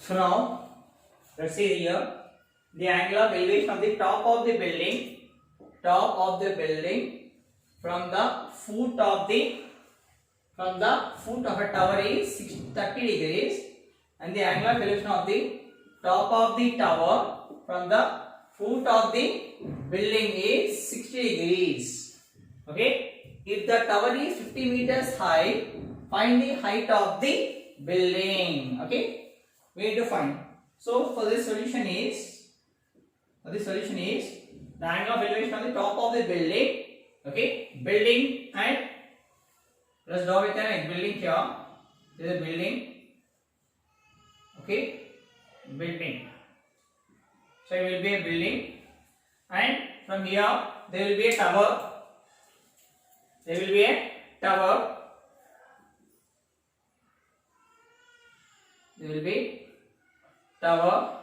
So now let's see here the angle of elevation of the top of the building from the foot of a tower is 30 degrees, and the angle of elevation of the top of the tower from the foot of the building is 60 degrees. Okay, if the tower is 50 meters high, find the height of the building. Okay, we need to find. So for this solution is the angle of elevation on the top of the building. Okay, building, and let's draw with an building here. This is a building. Okay, building. So it will be a building, and from here there will be a tower. There will be a tower. There will be tower.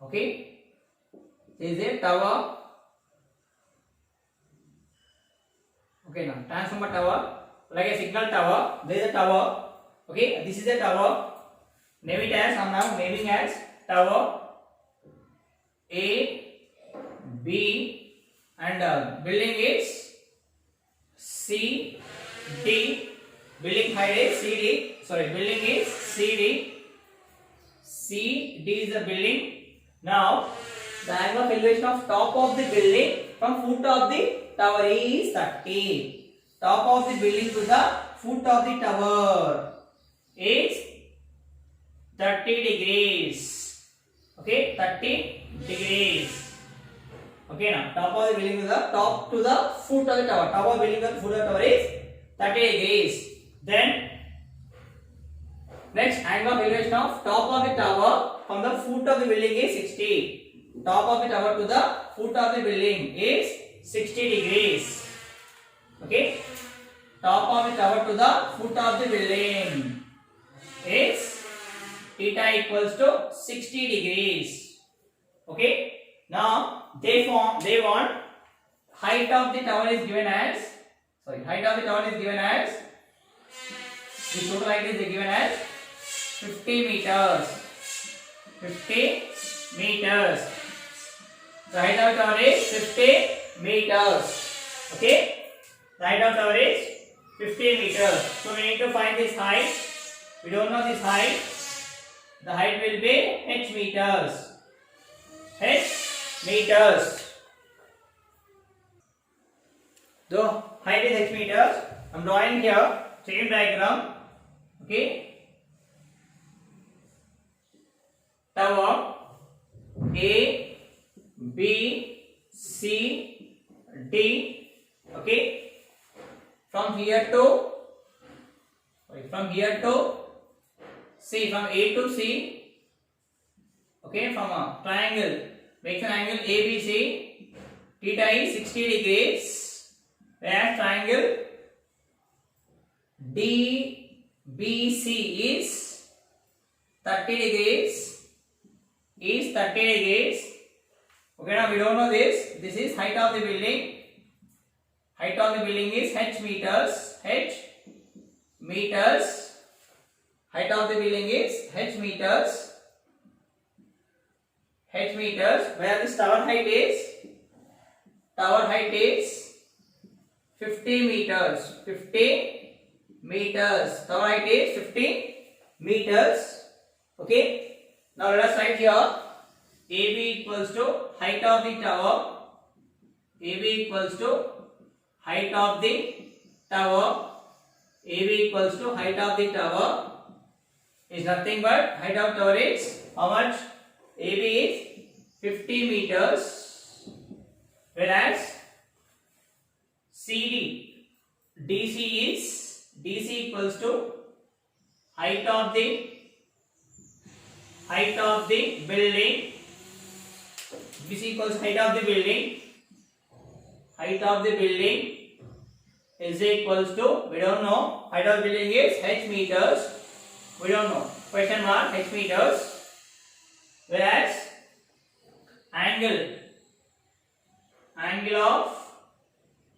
Okay, there is a tower. Okay, now transformer tower, like a signal tower. There is a tower. Okay, this is a tower. Name it as, I am now naming as tower A, B, and building is C, D. Building height is CD. Sorry, building is CD. C, D is the building. Now, the angle of elevation of top of the building from foot of the tower is 30. Top of the building to the foot of the tower is 30 degrees. Okay, 30 degrees. Okay, now top of the building to the foot of the tower. Top of the building to the foot of the tower is 30 degrees. Then next, angle of elevation of top of the tower from the foot of the building is 60. Top of the tower to the foot of the building is 60 degrees. Okay, top of the tower to the foot of the building is theta equals to 60 degrees. Okay, now they want height of the tower is given as, the total height is given as 50 meters. 50 meters. The height of the tower is 50 meters. Okay, the height of the tower is 50 meters. So we need to find this height. We don't know this height. The height will be h meters. H meters. The height is h meters. I am drawing here same diagram. Okay. Tower A, B, C, D. Okay. From here to C, from A to C. Okay, from a triangle makes an angle ABC. Theta is 60 degrees. Whereas triangle DBC is 30 degrees. Okay, now we don't know this. This is height of the building. Height of the building is h meters. Height of the building is h meters. Where this tower height is 50 meters. 50 meters. Tower height is 50 meters. Okay. Now let us write here AB equals to height of the tower. AB equals to height of the tower. AB equals to height of the tower is nothing but height of tower is how much? AB is 50 meters, whereas DC equals to height of the building. DC equals height of the building. Height of the building is equals to, we don't know. Height of the building is h meters. We don't know. Question mark h meters. Whereas angle of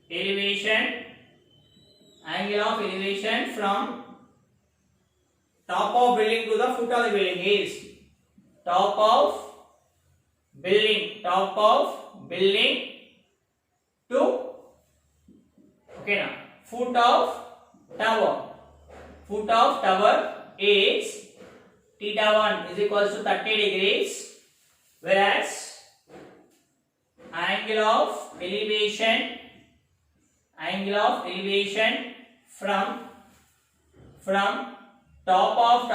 elevation angle of elevation from top of building to the foot of the building is top of building to okay now foot of tower is theta 1 is equals to 30 degrees, whereas angle of elevation from top of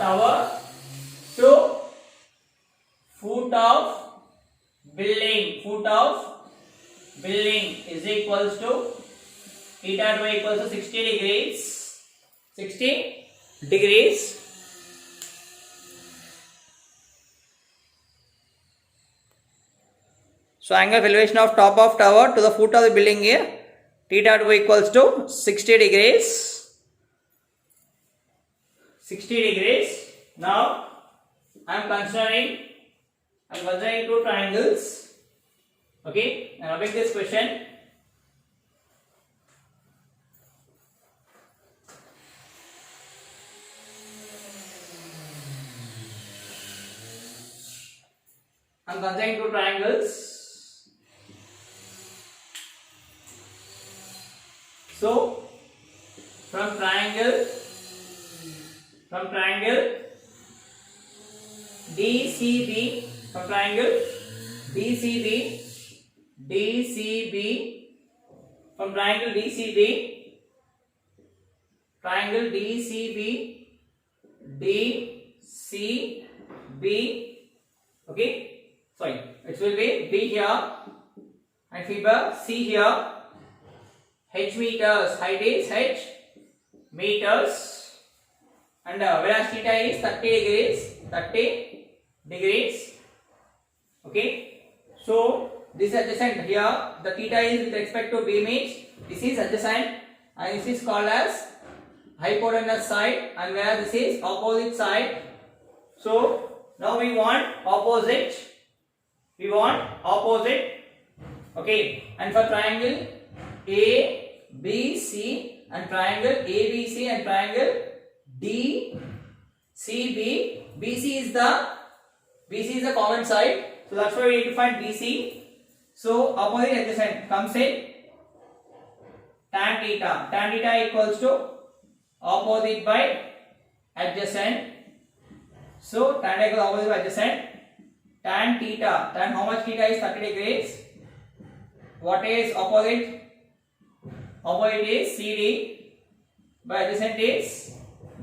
tower to foot of building is equals to theta 2 equals to 60 degrees. So angle of elevation of top of tower to the foot of the building here, theta 2 equals to 60 degrees. Now I am considering two triangles. Okay, now make this question. I am considering two triangles. So from triangle DCB, from triangle DCB, from triangle DCB, okay, sorry, it will be B here and fiber C here. H meters, height is H meters, and whereas theta is 30 degrees. Okay, so this is adjacent here. The theta is with respect to beam is this is adjacent, and this is called as hypotenuse side, and whereas this is opposite side. So now we want opposite. Okay, and for triangle ABC and triangle ABC and triangle DCB, BC is the common side, so that's why we need to find BC. So opposite adjacent comes in tan theta. Tan theta equals to opposite by adjacent. So tan theta equals opposite by adjacent. Tan theta, tan how much theta is 30 degrees. What is opposite? Opposite is CD, by adjacent is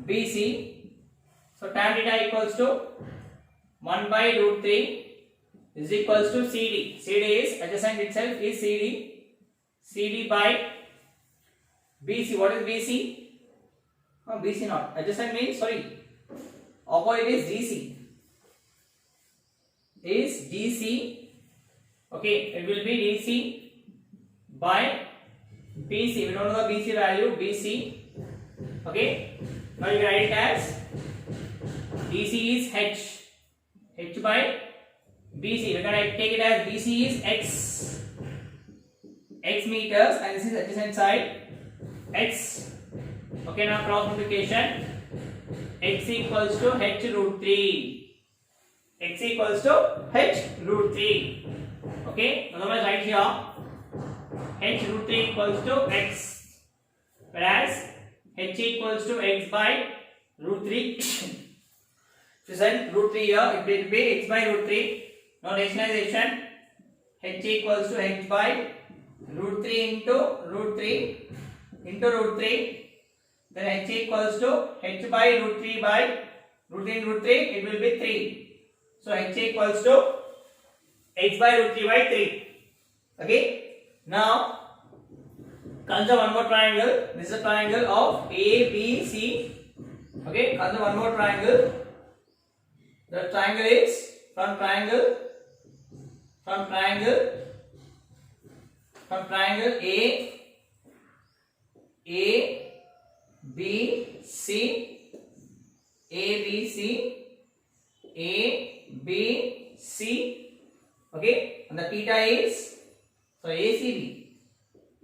BC. So tan theta equals to 1 by root 3 is equals to CD. CD is adjacent itself is CD. CD by BC. What is BC? Oh, BC not. Adjacent means opposite is DC. Okay, it will be DC by BC. We don't know the BC value. BC. Okay. Now you can write it as DC is H by BC. We can take it as BC is X meters, and this is adjacent side X. Okay. Now cross multiplication. X equals to H root 3. X equals to H root 3. Okay. Otherwise right here H root 3 equals to X, whereas H equals to X by root 3. If you send root 3 here, it will be X by root 3. Now rationalization, H equals to H by root 3 into root 3 into root 3. Then H equals to H by root 3 by root 3 into root 3, it will be 3. So H equals to H by root 3 by 3. Okay. Now consider one more triangle. This is a triangle of ABC. Okay, consider one more triangle. The triangle is from triangle ABC. Okay, and the theta is So ACB,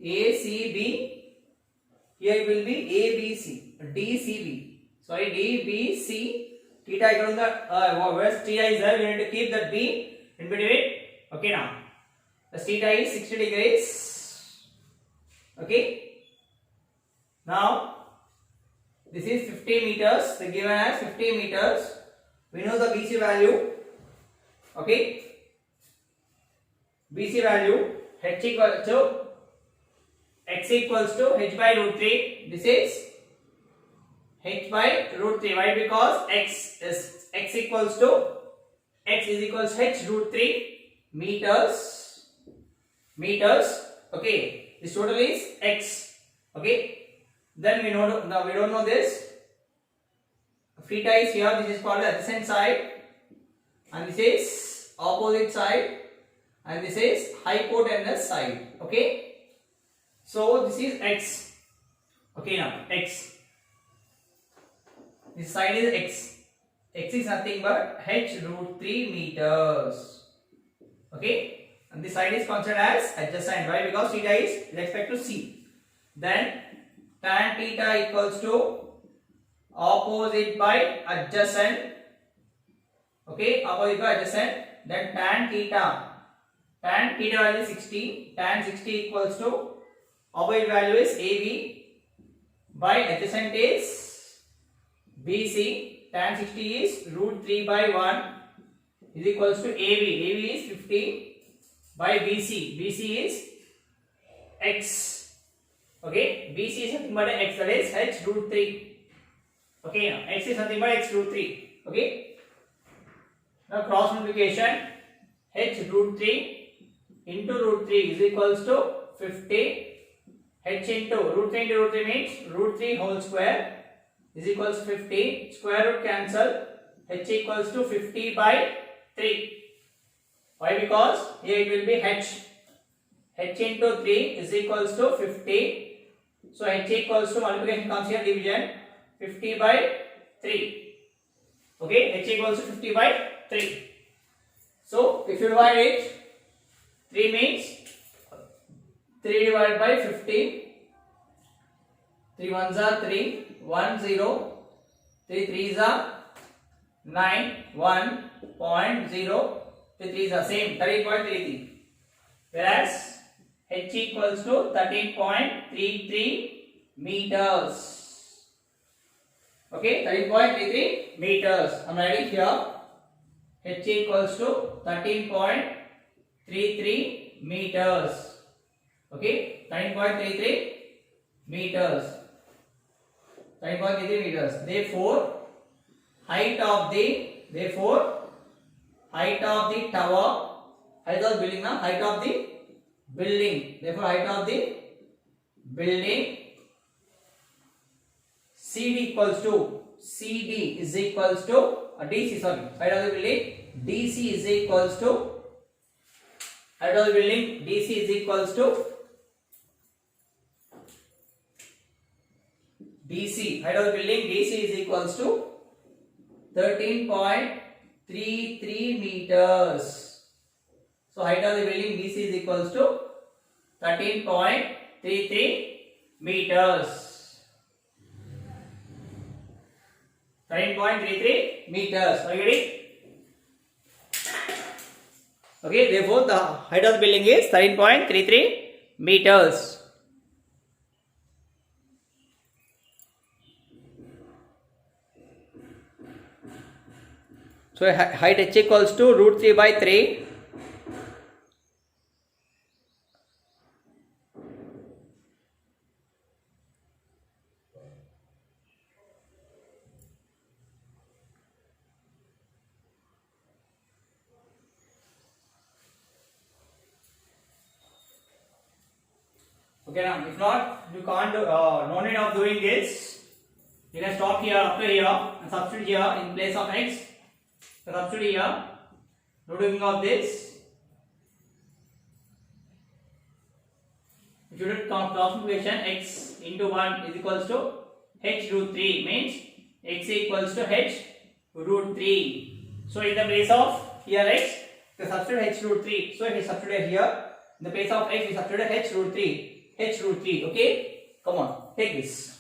ACB. Here it will be ABC, DCB. Sorry, DBC. Theta equal to the where theta is there, we need to keep that B in between. Okay, now the theta is 60 degrees. Okay. Now this is 50 meters. They given as 50 meters. We know the BC value. Okay. BC value h equal to x equals to h by root 3. This is h by root 3. Why? Because x is equals to h root 3 meters. Okay. This total is x. Okay. Then we know now we don't know this. Theta is here. This is called the adjacent side, and this is opposite side, and this is hypotenuse side. Okay. So this is x. Okay, now x. This side is x. X is nothing but h root 3 meters. Okay, and this side is considered as adjacent. Why? Because theta is with respect to c. Then tan theta equals to opposite by adjacent. Okay, opposite by adjacent. Then tan theta value is 60. Tan 60 equals to opposite value is AB by adjacent is BC. Tan 60 is root 3 by 1 is equals to AB. AB is 50 by BC. BC is x. Okay, BC is nothing but x, that is h root 3. Okay, now x is nothing but x root 3. Okay, now cross multiplication, h root 3 into root 3 is equals to 50. H into root 3 into root 3 means root 3 whole square is equals to 50. Square root cancel. H equals to 50 by 3. Why? Because here it will be h. H into 3 is equals to 50. So h equals to multiplication comes here division 50 by 3. Okay, h equals to 50 by 3. So if you divide it, 3 means 3 divided by 50. 3 ones are 3, 1 0, 3 threes are 9, 1.0, 3 threes are same 13.33. Whereas h equals to 13.33 meters. Okay, 13.33 meters. I am writing here h equals to 13.33 meters. Okay, 13.33 meters. 13.33 meters. Therefore, height of the tower, height of the building, na? Height of the building. Therefore, height of the building CD equals to CD is equals to DC. Sorry, height of the building DC is equals to height of the building DC is equals to DC. Height of the building DC is equals to 13.33 meters. So height of the building DC is equals to 13.33 meters. 13.33 meters. Are you ready? Okay, therefore the height of the building is 13.33 meters. So height h equals to root 3 by 3. Okay, now if not, you can't do, no need of doing this. You can stop here up to here and substitute here in place of x. Substitute here, no doing of this. If you do cross multiplication, x into 1 is equals to h root 3 means x equals to h root 3. So in the place of here x, you substitute h root 3. So if you substitute here, In the place of x, we substituted h root 3. H root 3. Okay? Come on, take this.